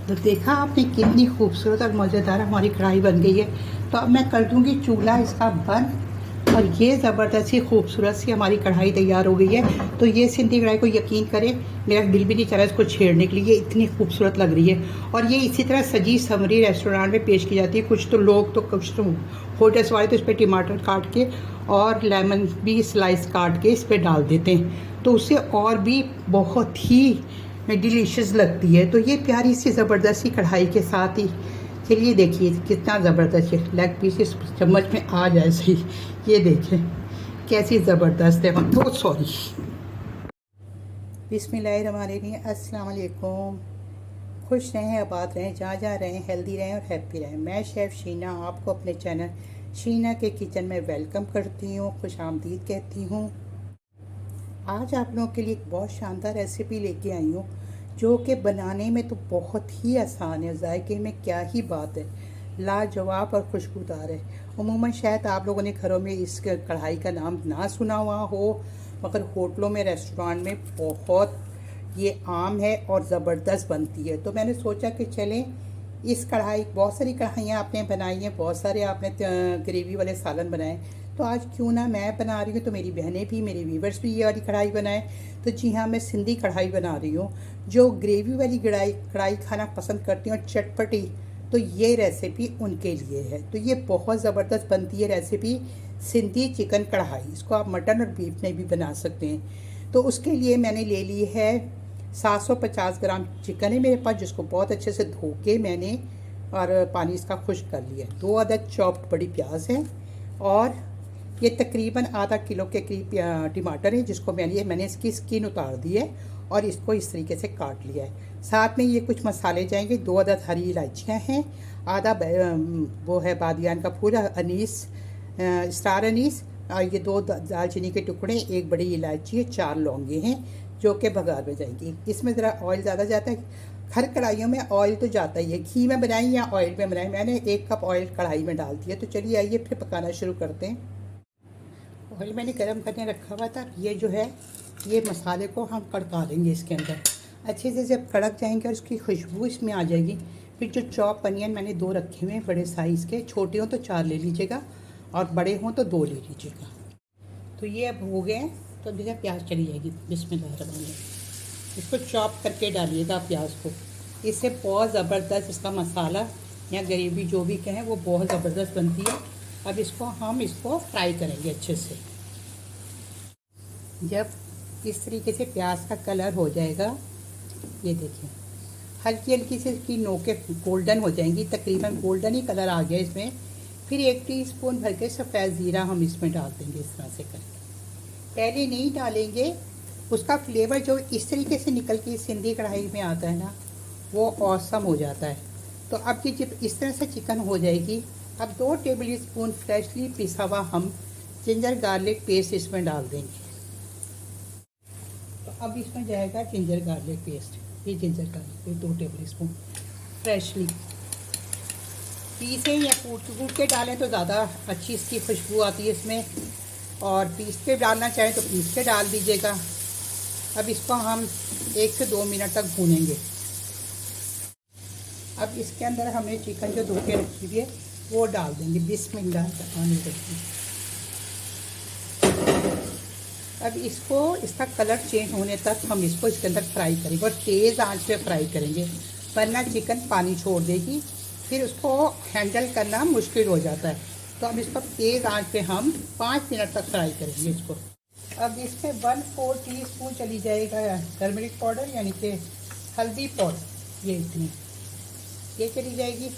तो देखा आपने कितनी खूबसूरत और मज़ेदार हमारी कढ़ाई बन गई है। तो अब मैं कर दूँगी चूल्हा इसका बंद और ये ज़बरदस्त सी खूबसूरत सी हमारी कढ़ाई तैयार हो गई है। तो ये सिंधी कढ़ाई को यकीन करें मेरा दिल भी नहीं चाह रहा इसको छेड़ने के लिए, इतनी खूबसूरत लग रही है। और ये इसी तरह सजी संवरी रेस्टोरेंट में पेश की जाती है। कुछ तो होटल्स वाले तो इस पर टमाटर काट के और लेमन भी स्लाइस काट के इस पर डाल देते हैं, तो उससे और भी बहुत ही डिलीशियस लगती है। तो ये प्यारी सी ज़बरदस्त सी कढ़ाई के साथ ही चलिए देखिए कितना ज़बरदस्त है। लेग पीस इस चम्मच में आ जाए सही, ये देखें कैसी ज़बरदस्त है। तो सॉरी, बिस्मिल्लाहिर्रहमानिर्रहीम, अस्सलाम वालेकुम। खुश रहें, आबाद रहें, जहाँ जहाँ रहें हेल्दी रहें और हैप्पी रहें। मैं शेफ़ शीना आपको अपने चैनल शीना के किचन में वेलकम करती हूँ, खुश आमदीद कहती हूँ। आज आप लोगों के लिए एक बहुत शानदार रेसिपी लेके आई हूँ जो कि बनाने में तो बहुत ही आसान है, जायके में क्या ही बात है, लाजवाब और खुशबूदार है। उमूमन शायद आप लोगों ने घरों में इस कढ़ाई का नाम ना सुना हुआ हो, मगर होटलों में रेस्टोरेंट में बहुत ये आम है और ज़बरदस्त बनती है। तो मैंने सोचा कि चलें इस कढ़ाई, बहुत सारी कढ़ाइयाँ आपने बनाई हैं, बहुत सारे आपने ग्रेवी वाले सालन बनाए, तो आज क्यों ना मैं बना रही हूँ तो मेरी बहनें भी, मेरे व्यूवर्स भी ये वाली कढ़ाई बनाएं। तो जी हाँ, मैं सिंधी कढ़ाई बना रही हूँ। जो ग्रेवी वाली कढ़ाई खाना पसंद करती हैं और चटपटी, तो ये रेसिपी उनके लिए है। तो ये बहुत ज़बरदस्त बनती है रेसिपी, सिंधी चिकन कढ़ाई। इसको आप मटन और बीफ में भी बना सकते हैं। तो उसके लिए मैंने ले ली है 750 ग्राम चिकन है मेरे पास, जिसको बहुत अच्छे से धो के मैंने और पानी इसका खुश्क कर लिया है। 2 अदद चॉप्ड बड़ी प्याज है और ये तकरीबन आधा किलो के करीब टमाटर है, जिसको मैंने इसकी स्किन उतार दी है और इसको इस तरीके से काट लिया है। साथ में ये कुछ मसाले जाएंगे। 2 अदद हरी इलायचियाँ हैं, आधा वो है बादियान का फूल, अनीस, स्टार अनीस, और ये 2 दालचीनी के टुकड़े, 1 बड़ी इलायची है, 4 लौंगे हैं जो कि बघार में जाएंगी। इसमें ज़रा ऑयल ज़्यादा जाता है, हर कढ़ाइयों में ऑयल तो जाता ही है। घी में बनाई या ऑयल में बनाई, मैंने 1 कप ऑयल कढ़ाई में डाल दिया। तो चलिए आइए फिर पकाना शुरू करते हैं। ऑयल मैंने गर्म करने रखा हुआ था। ये जो है ये मसाले को हम कड़का देंगे इसके अंदर अच्छे से। जब कड़क जाएंगे और उसकी खुशबू इसमें आ जाएगी, फिर जो चॉप अनियन मैंने 2 रखे हुए हैं बड़े साइज़ के, छोटे हों तो 4 ले लीजिएगा और बड़े हों तो 2 ले लीजिएगा। तो ये अब हो गए, तो देखिए प्याज चली जाएगी। बिस्मिल्लाहिर्रहमानिर्रहीम, इसको चॉप करके डालिएगा प्याज को। इससे बहुत ज़बरदस्त इसका मसाला या ग्रेवी जो भी कहें वो बहुत ज़बरदस्त बनती है। अब इसको फ्राई करेंगे अच्छे से। जब इस तरीके से प्याज का कलर हो जाएगा, ये देखिए हल्की हल्की से इसकी नोकें गोल्डन हो जाएंगी, तकरीबन गोल्डन ही कलर आ गया इसमें। फिर 1 टीस्पून भर के सफ़ेद ज़ीरा हम इसमें डाल देंगे इस तरह से करके। पहले नहीं डालेंगे, उसका फ्लेवर जो इस तरीके से निकल के सिंधी कढ़ाई में आता है ना, वो औसम हो जाता है। तो अब ये जब इस तरह से चिकन हो जाएगी, अब 2 टेबल स्पून फ्रेशली पिसा हुआ हम जिंजर गार्लिक पेस्ट इसमें डाल देंगे। तो अब इसमें जाएगा जिंजर गार्लिक पेस्ट। ये ginger garlic paste 2 table spoon freshly पीसे या कूट के डालें तो ज़्यादा अच्छी इसकी खुशबू आती है इसमें, और पीस के डालना चाहें तो पीस के डाल दीजिएगा। अब इसको हम 1 से 2 मिनट तक भूनेंगे। अब इसके अंदर हमने चिकन जो धो के रखी हुई है वो डाल देंगे। बिस्मिल्लाहिर्रहमानिर्रहीम। अब इसका कलर चेंज होने तक हम इसको इसके अंदर फ्राई करेंगे और तेज़ आंच पे फ्राई करेंगे, वरना चिकन पानी छोड़ देगी, फिर उसको हैंडल करना मुश्किल हो जाता है। तो अब इसको तेज़ आंच पे हम 5 मिनट तक फ्राई करेंगे इसको। अब इसमें 1/4 टीस्पून चली जाएगा टर्मरिक पाउडर, यानी कि हल्दी पाउडर, ये इतनी ये चली जाएगी।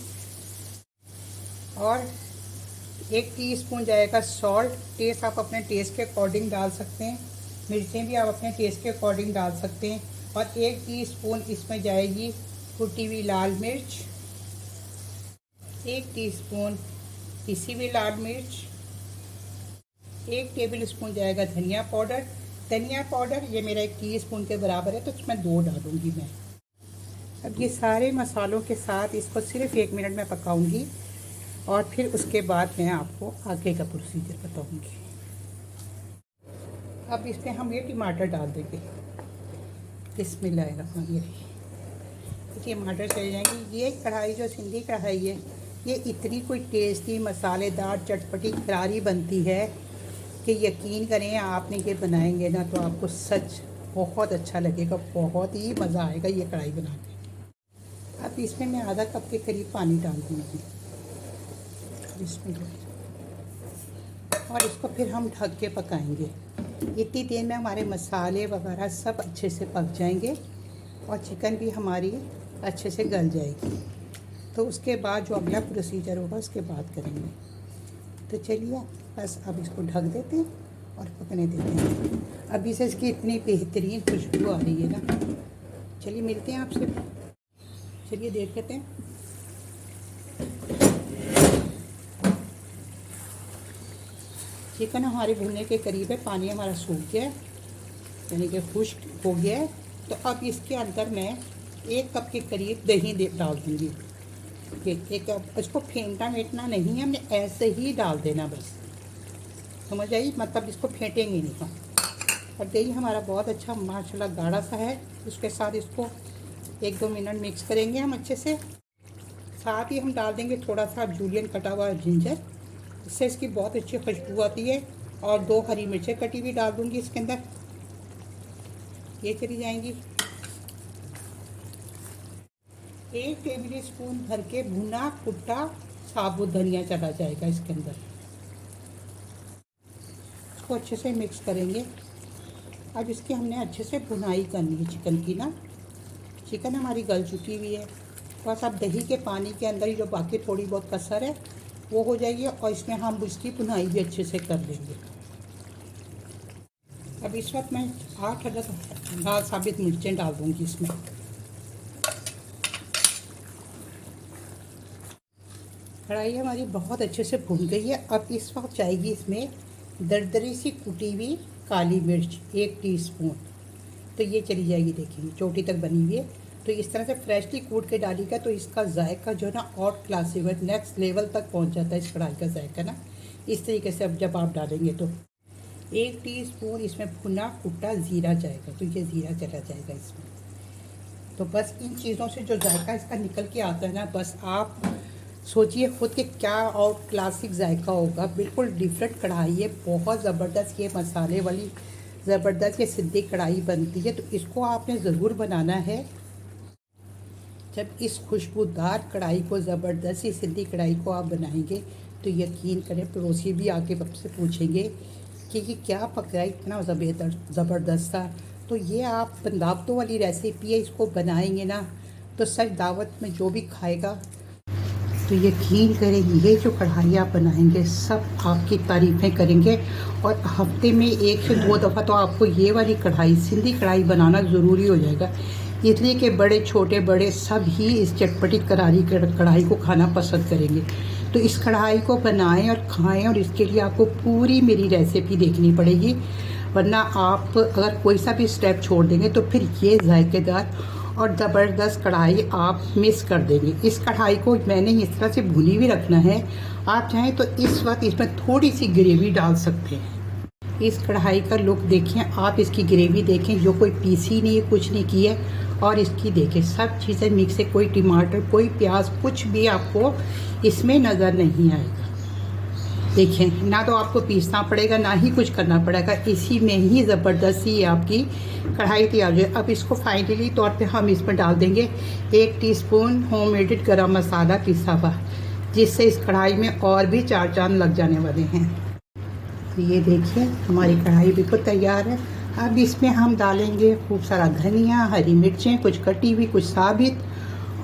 और 1 टीस्पून जाएगा सॉल्ट। टेस्ट आप अपने टेस्ट के अकॉर्डिंग डाल सकते हैं, मिर्चें भी आप अपने टेस्ट के अकॉर्डिंग डाल सकते हैं। और 1 टीस्पून इसमें जाएगी कुटी हुई लाल मिर्च, 1 टीस्पून पिसी हुई लाल मिर्च, 1 टेबल स्पून जाएगा धनिया पाउडर। धनिया पाउडर ये मेरा 1 टीस्पून के बराबर है, तो इसमें 2 डालूँगी मैं। अब ये सारे मसालों के साथ इसको सिर्फ 1 मिनट में पकाऊंगी और फिर उसके बाद मैं आपको आगे का प्रोसीजर बताऊंगी। अब इसमें हम ये टमाटर डाल देंगे। बिस्मिल्लाहिर्रहमानिर्रहीम। टमाटर चले जाएंगे। ये कढ़ाई जो सिंधी कढ़ाई है, ये इतनी कोई टेस्टी मसालेदार चटपटी करारी बनती है कि यकीन करें, आपने ये बनाएंगे ना तो आपको सच बहुत अच्छा लगेगा, बहुत ही मज़ा आएगा ये कढ़ाई बना के। अब इसमें मैं आधा कप के करीब पानी डाल दूँगी इसमें, और इसको फिर हम ढक के पकाएंगे। इतनी देर में हमारे मसाले वगैरह सब अच्छे से पक जाएंगे और चिकन भी हमारी अच्छे से गल जाएगी। तो उसके बाद जो अगला प्रोसीजर होगा उसके बाद करेंगे। तो चलिए बस अब इसको ढक देते हैं और पकने देते हैं। अभी से इसकी इतनी बेहतरीन खुशबू आ रही है ना। चलिए मिलते हैं आपसे, चलिए देख लेते हैं। चिकन हमारे भुनने के करीब है, पानी हमारा सूख गया है, यानी कि खुश्क हो गया है। तो अब इसके अंदर मैं 1 कप के करीब दही डाल दूँगी। एक कप, इसको फेंटना वेटना नहीं है, हमने ऐसे ही डाल देना बस, समझ आई, मतलब इसको फेंटेंगे नहीं हम। और दही हमारा बहुत अच्छा माशाल्लाह गाढ़ा सा है। उसके साथ इसको 1-2 मिनट मिक्स करेंगे हम अच्छे से। साथ ही हम डाल देंगे थोड़ा सा जूलियन कटा हुआ जिंजर, इससे इसकी बहुत अच्छी खुशबू आती है। और 2 हरी मिर्चें कटी हुई डाल दूँगी इसके अंदर, ये चली जाएंगी। 1 टेबल स्पून भर के भुना कुटा साबुत धनिया चला जाएगा इसके अंदर। इसको अच्छे से मिक्स करेंगे। अब इसकी हमने अच्छे से भुनाई करनी है चिकन की ना। चिकन हमारी गल चुकी हुई है, बस अब दही के पानी के अंदर ही जो बाकी थोड़ी बहुत कसर है वो हो जाएगी, और इसमें हम उसकी भुनाई भी अच्छे से कर लेंगे। अब इस वक्त मैं 8 अदद लाल साबित मिर्चें डाल दूँगी इसमें। कढ़ाई हमारी बहुत अच्छे से भून गई है। अब इस वक्त जाएगी इसमें दरदरी सी कुटी हुई काली मिर्च 1 टीस्पून। तो ये चली जाएगी, देखिए चोटी तक बनी हुई है। तो इस तरह से फ्रेशली कूट के डालिएगा तो इसका जायका जो है ना और क्लासिक है, नेक्स्ट लेवल तक पहुंच जाता है इस कढ़ाई का जायका ना। इस तरीके से अब जब आप डालेंगे तो 1 टीस्पून इसमें भुना कुटा ज़ीरा जाएगा, तो ये ज़ीरा चला जाएगा इसमें। तो बस इन चीज़ों से जो जायका इसका निकल के आता है ना, बस आप सोचिए खुद के क्या और क्लासिक जायका होगा। बिल्कुल डिफरेंट कढ़ाई है, बहुत ज़बरदस्त ये मसाले वाली ज़बरदस्त ये सिद्धी कढ़ाई बनती है। तो इसको आपने ज़रूर बनाना है। जब इस खुशबूदार कढ़ाई को, ज़बरदस्त सिद्धी कढ़ाई को आप बनाएंगे तो यकीन करें पड़ोसी भी आके आपसे पूछेंगे कि ये क्या पक रहा है, इतना ज़बरदस्त था। तो ये आप दावतों वाली रेसिपी है, इसको बनाएंगे ना तो सच दावत में जो भी खाएगा तो यकीन करें ये जो कढ़ाई आप बनाएंगे सब आपकी तारीफ़ें करेंगे। और हफ्ते में 1 से 2 दफ़ा तो आपको ये वाली कढ़ाई, सिंधी कढ़ाई बनाना ज़रूरी हो जाएगा, इसलिए कि बड़े छोटे बड़े सब ही इस चटपटी करारी कढ़ाई को खाना पसंद करेंगे। तो इस कढ़ाई को बनाएं और खाएं, और इसके लिए आपको पूरी मेरी रेसिपी देखनी पड़ेगी, वरना आप अगर कोई सा भी स्टेप छोड़ देंगे तो फिर ये जायकेदार और ज़बरदस्त कढ़ाई आप मिस कर देंगे। इस कढ़ाई को मैंने इस तरह से भुनी हुई रखना है। आप चाहें तो इस वक्त इसमें थोड़ी सी ग्रेवी डाल सकते हैं। इस कढ़ाई का लुक देखें आप, इसकी ग्रेवी देखें, जो कोई पीसी नहीं है, कुछ नहीं की है। और इसकी देखें सब चीज़ें मिक्स है, कोई टमाटर कोई प्याज कुछ भी आपको इसमें नज़र नहीं आएगा। देखें, ना तो आपको पीसना पड़ेगा ना ही कुछ करना पड़ेगा, इसी में ही ज़बरदस्त ही आपकी कढ़ाई तैयार हो जाए। अब इसको फाइनली तौर पे हम इसमें डाल देंगे 1 टीस्पून होममेड गरम मसाला पिसा हुआ, जिससे इस कढ़ाई में और भी 4 चांद लग जाने वाले हैं। ये देखिए हमारी कढ़ाई बिल्कुल तैयार है। अब इसमें हम डालेंगे खूब सारा धनिया, हरी मिर्चें, कुछ कटी हुई कुछ साबित,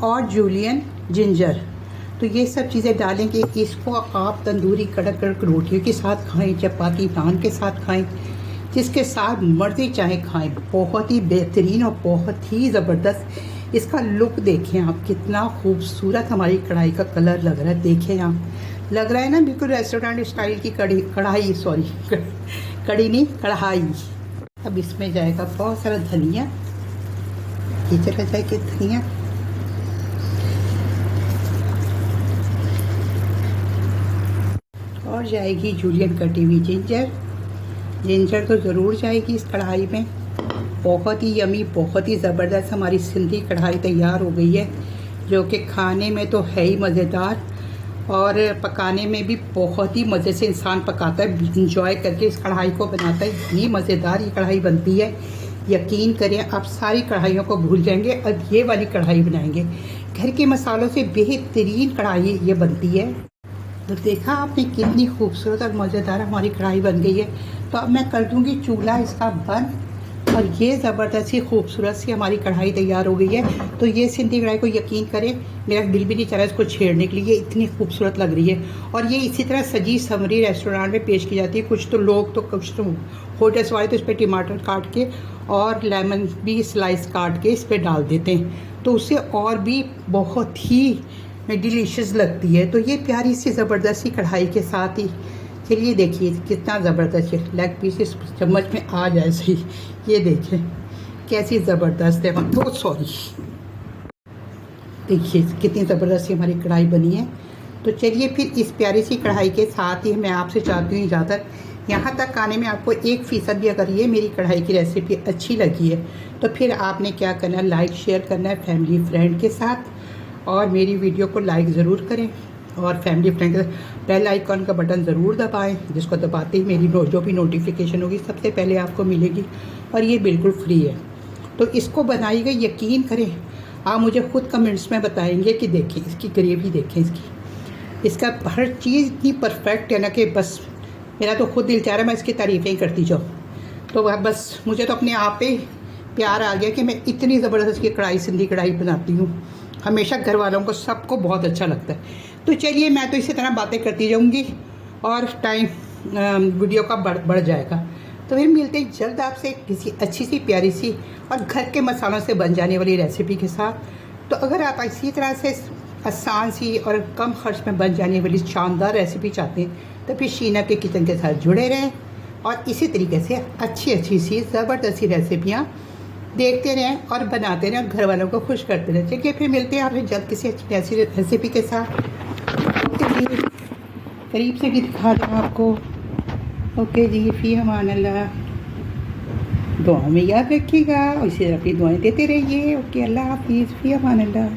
और जूलियन जिंजर। तो ये सब चीज़ें डालेंगे। इसको आप तंदूरी कड़क कड़क रोटियों के साथ खाएं, चपाती नान के साथ खाएं, जिसके साथ मर्जी चाहे खाएं। बहुत ही बेहतरीन और बहुत ही ज़बरदस्त इसका लुक देखें आप, कितना खूबसूरत हमारी कढ़ाई का कलर लग रहा है। देखें आप, लग रहा है ना बिल्कुल रेस्टोरेंट स्टाइल की कढ़ाई कड़ी नहीं कढ़ाई। अब इसमें जाएगा बहुत सारा धनिया, ये चला जाएगा धनिया, और जाएगी जूलियन कटी हुई जिंजर। जिंजर तो ज़रूर जाएगी इस कढ़ाई में। बहुत ही यमी, बहुत ही ज़बरदस्त हमारी सिंधी कढ़ाई तैयार हो गई है, जो कि खाने में तो है ही मज़ेदार और पकाने में भी बहुत ही मज़े से इंसान पकाता है, इंजॉय करके इस कढ़ाई को बनाता है। इतनी मज़ेदार ये कढ़ाई बनती है, यकीन करें आप सारी कढ़ाइयों को भूल जाएंगे और ये वाली कढ़ाई बनाएंगे। घर के मसालों से बेहतरीन कढ़ाई ये बनती है। तो देखा आपने कितनी खूबसूरत और मज़ेदार हमारी कढ़ाई बन गई है। तो अब मैं कर दूँगी चूल्हा इसका बंद और ये ज़बरदस्त सी खूबसूरत सी हमारी कढ़ाई तैयार हो गई है। तो ये सिंधी कढ़ाई को यकीन करें मेरा दिल भी नहीं चाह रहा इसको छेड़ने के लिए, इतनी खूबसूरत लग रही है। और ये इसी तरह सजी संवरी रेस्टोरेंट में पेश की जाती है। कुछ तो लोग तो कुछ तो होटल्स वाले तो इस पर टमाटर काट के और लेमन भी स्लाइस काट के इस पर डाल देते हैं, तो उससे और भी बहुत ही डिलीशियस लगती है। तो ये प्यारी सी ज़बरदस्त सी कढ़ाई के साथ ही चलिए देखिए कितना ज़बरदस्त है, लेग पीस इस चम्मच में आ जाए सही। ये देखें कैसी ज़बरदस्त है, तो सॉरी, देखिए कितनी ज़बरदस्त सी हमारी कढ़ाई बनी है। तो चलिए फिर इस प्यारी सी कढ़ाई के साथ ही मैं आपसे चाहती हूँ इजाज़त। यहाँ तक आने में आपको 1% भी अगर ये मेरी कढ़ाई की रेसिपी अच्छी लगी है तो फिर आपने क्या करना है, लाइक शेयर करना है फैमिली फ्रेंड के साथ, और मेरी वीडियो को लाइक ज़रूर करें और फैमिली फ्रेंड के बेल आइकॉन का बटन ज़रूर दबाएं, जिसको दबाते ही मेरी जो भी नोटिफिकेशन होगी सबसे पहले आपको मिलेगी और ये बिल्कुल फ्री है। तो इसको बनाइएगा, यकीन करें आप मुझे खुद कमेंट्स में बताएंगे कि देखें इसकी ग्रेवी, देखें इसका हर चीज़ इतनी परफेक्ट है ना कि बस मेरा तो खुद दिल चाह रहा है मैं इसकी तारीफ़ें ही करती जाऊँ। तो वह बस मुझे तो अपने आप पे प्यार आ गया कि मैं इतनी ज़बरदस्त की कढ़ाई, सिंधी कढ़ाई बनाती हूँ। हमेशा घर वालों को सबको बहुत अच्छा लगता है। तो चलिए मैं तो इसी तरह बातें करती जाऊँगी और टाइम वीडियो का बढ़ जाएगा। तो फिर मिलते हैं जल्द आपसे किसी अच्छी सी प्यारी सी और घर के मसालों से बन जाने वाली रेसिपी के साथ। तो अगर आप इसी तरह से आसान सी और कम खर्च में बन जाने वाली शानदार रेसिपी चाहते हैं तो फिर शीना के किचन के साथ जुड़े रहें और इसी तरीके से अच्छी सी ज़बरदस्त सी रेसिपियाँ देखते रहें और बनाते रहें और घर वालों को खुश करते रहें। चलिए फिर मिलते हैं आपसे जल्द किसी अच्छी ऐसी रेसिपी के साथ। करीब से भी दिखा दें आपको। ओके जी, फ़ी अमान अल्लाह, दुआ में याद रखिएगा और इसी तरह अपनी दुआएं देते रहिए। ओके, अल्लाह हाफिज़, फ़ी अमान अल्लाह।